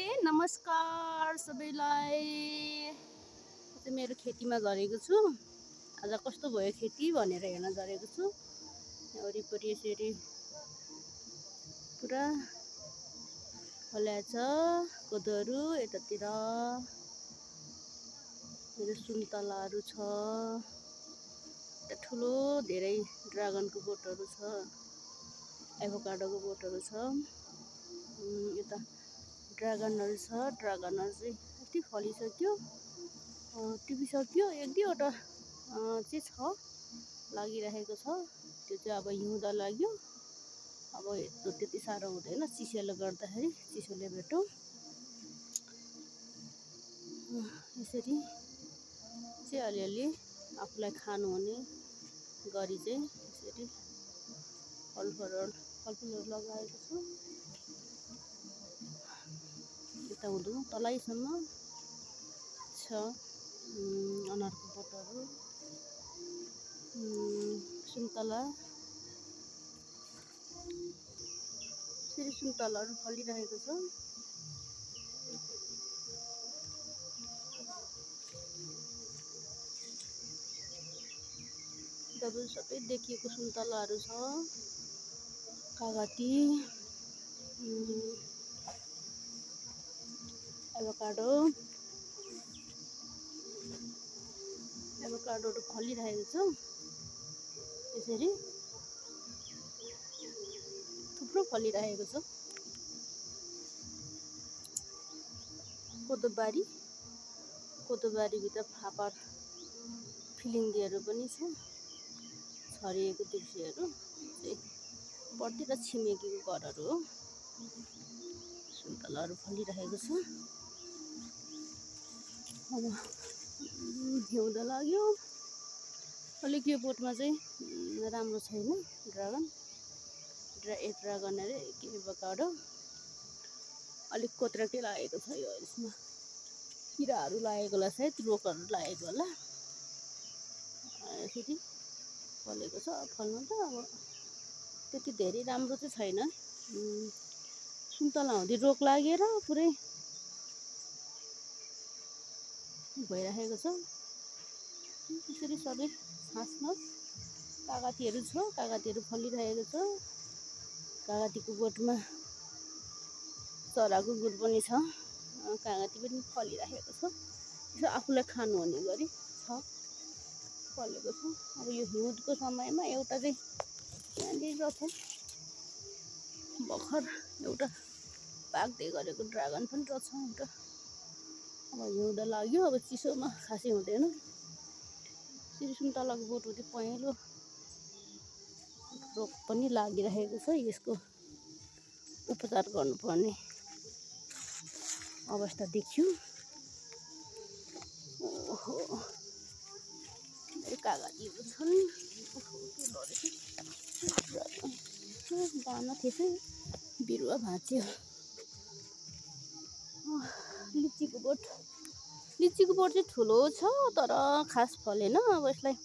नमस्कार सबैलाई। मेरो खेतीमा झरेको छु। आज कस्तो भयो खेती भनेर हेर्न झरेको छु। वरिपरि यसरी पुरा फल्याछ कोदोहरू। यतातिर मेरो सुन्तलाहरू छ। यता ठुलो धेरै ड्रागनको बोटहरू छ, एभोकाडोको बोटहरू छ। यता ड्रागनहरू छ। ड्रागनहरू चाहिँ यति फलिसक्यो, टिपिसक्यो। एक दुईवटा चाहिँ छ, लागिरहेको छ। त्यो चाहिँ अब हिउँदा लाग्यो। अब त्यति साह्रो हुँदैन, चिसोले गर्दाखेरि। चिसोले भेटौँ यसरी चाहिँ अलिअलि आफूलाई खानुहुने गरी चाहिँ यसरी फलफुलहरू लगाएको छु। यता हुँदो तलाईसम्म छ अनारको बोटहरू, सुन्तला। यसरी सुन्तलाहरू फलिरहेको छ। तपाईँ सबै देखिएको सुन्तलाहरू छ। कागती, एभोकाडोहरू फलिरहेको छ। यसरी थुप्रो फलिरहेको छ। कोदोबारीभित्र फापर फिलिङ्गेहरू पनि छ। छरिएको दृश्यहरू चाहिँ पर्ती र छिमेकीको घरहरू हो। सुन्तलाहरू फलिरहेको छ। अब हिउँदो लाग्यो। अलिक यो बोटमा चाहिँ राम्रो छैन। ड्रागन अरे के एभोकाडो अलिक कोत्रकै लागेको छ। यो यसमा किराहरू लागेको होला, सायद रोगहरू लागेको होला। यसरी फलेको छ। फल्नु त अब त्यति धेरै राम्रो चाहिँ छैन। सुन्तला हुँदी रोग लागेर पुरै भइरहेको छ। यसरी सबै छाँच्न कागतीहरू छ। कागतीहरू फलिरहेको छ। कागतीको बोटमा चराको गुड पनि छ। कागती पनि फलिरहेको छ। यसो आफूलाई खानुहुने गरी छ, फलेको छ। अब यो हिउँदको समयमा एउटा चाहिँ यहाँनिर रहेछ, भर्खर एउटा पाक्दै गरेको ड्रागन पनि रहेछ एउटा। अब हिउँदो लाग्यो, अब चिसोमा खासै हुँदैन। यसरी सुन्तलाको बोटमा पहेँलो रोग पनि लागिरहेको छ। यसको उपचार गर्नुपर्ने अवस्था देखियो। ओहो, कागतीहरू छन्। दाना थिएछ, बिरुवा भाँच्यो। लिचीको बोट चाहिँ ठुलो छ, तर खास फलेन। अब यसलाई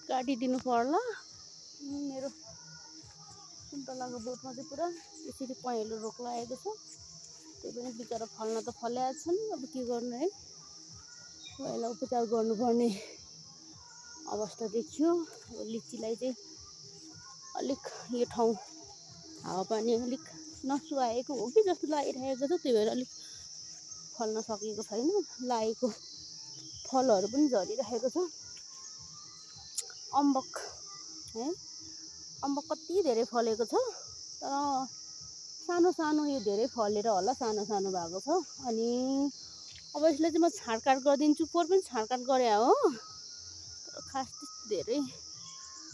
काटिदिनु पर्ला। मेरो सुन्तलाको बोटमा चाहिँ पुरा यसरी पहेँलो रोग लागेको छ। त्यही पनि बिचरा फल्न त फल्याएको छन्। अब के गर्नु है, यसलाई उपचार गर्नुपर्ने अवस्था देखियो। अब लिचीलाई चाहिँ अलिक यो ठाउँ हावापानी अलिक नसुहाएको हो कि जस्तो लागिरहेको छ। त्यही भएर अलिक फल्न सकेको छैन। लागेको फलहरू पनि झरिरहेको छ। अम्बक कति धेरै फलेको छ, तर सानो यो धेरै फलेर होला सानो भएको छ। अनि अब यसलाई चाहिँ म छाँटकाट गरिदिन्छु। पोहोर पनि छाँटकाट गरे हो, तर खास धेरै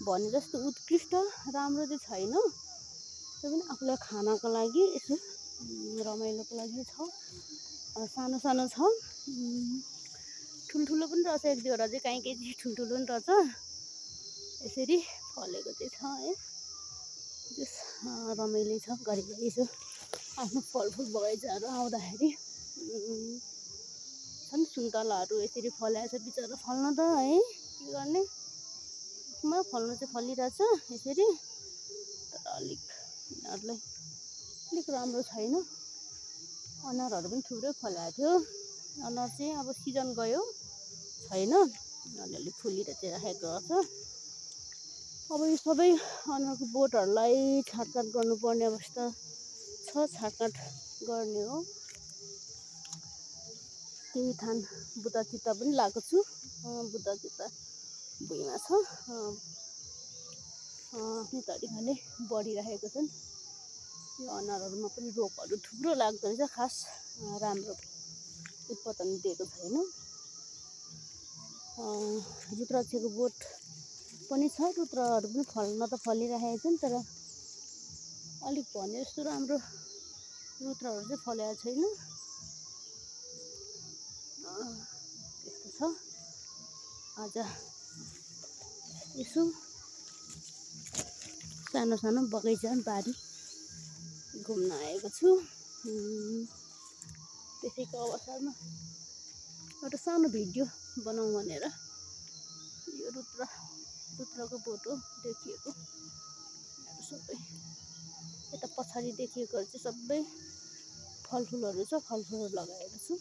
भने जस्तो उत्कृष्ट राम्रो चाहिँ छैन। त्यो पनि आफूलाई खानको लागि यसो रमाइलोको लागि छ। सानो छ, ठुल्ठुलो पनि रहेछ। एक दुईवटा चाहिँ कहीँ चाहिँ ठुल्ठुलो पनि रहेछ। यसरी फलेको चाहिँ छ है। रमाइलो छ। घरिघरि यसो आफ्नो फलफुल बगैँचाहरू आउँदाखेरि छन् सुन्तलाहरू यसरी फल्याएको छ। बिचरा फल्न त है के गर्ने, फल्नु चाहिँ फलिरहेछ यसरी, तर अलिक यिनीहरूलाई अलिक राम्रो छैन। अनारहरू पनि थुप्रै फलाएको थियो। अनार चाहिँ अब सिजन गयो छैन, अलिअलि फुलेर चाहिँ राखेको छ। अब यो सबै अनारको बोटहरूलाई छाटकाट गर्नुपर्ने अवस्था छ। छाटकाट गर्ने हो, त्यही थान बुद्धा चित्ता पनि लगाएको छु। बुद्धा चित्ता भुइँमा छ, आफ्नै तरिकाले बढिरहेको छन्। यो अनारहरूमा पनि रोगहरू थुप्रो लाग्दो रहेछ, खास राम्रो उत्पादन दिएको छैन। रुद्राक्षको बोट पनि छ, रुद्रहरू पनि फल्न त फलिरहेका छन्, तर अलिक भने जस्तो राम्रो रुद्रहरू चाहिँ फलेको छैन। त्यस्तो छ। आज यसो सानो सानो बगैँचा बारी घुम्न आएको छु। त्यसैको अवसरमा एउटा सानो भिडियो बनाउँ भनेर यो रुद्रको बोटो देखिएको सबै यता पछाडि देखिएकोहरू चाहिँ सबै फलफुलहरू छ, फलफुलहरू लगाएको छु।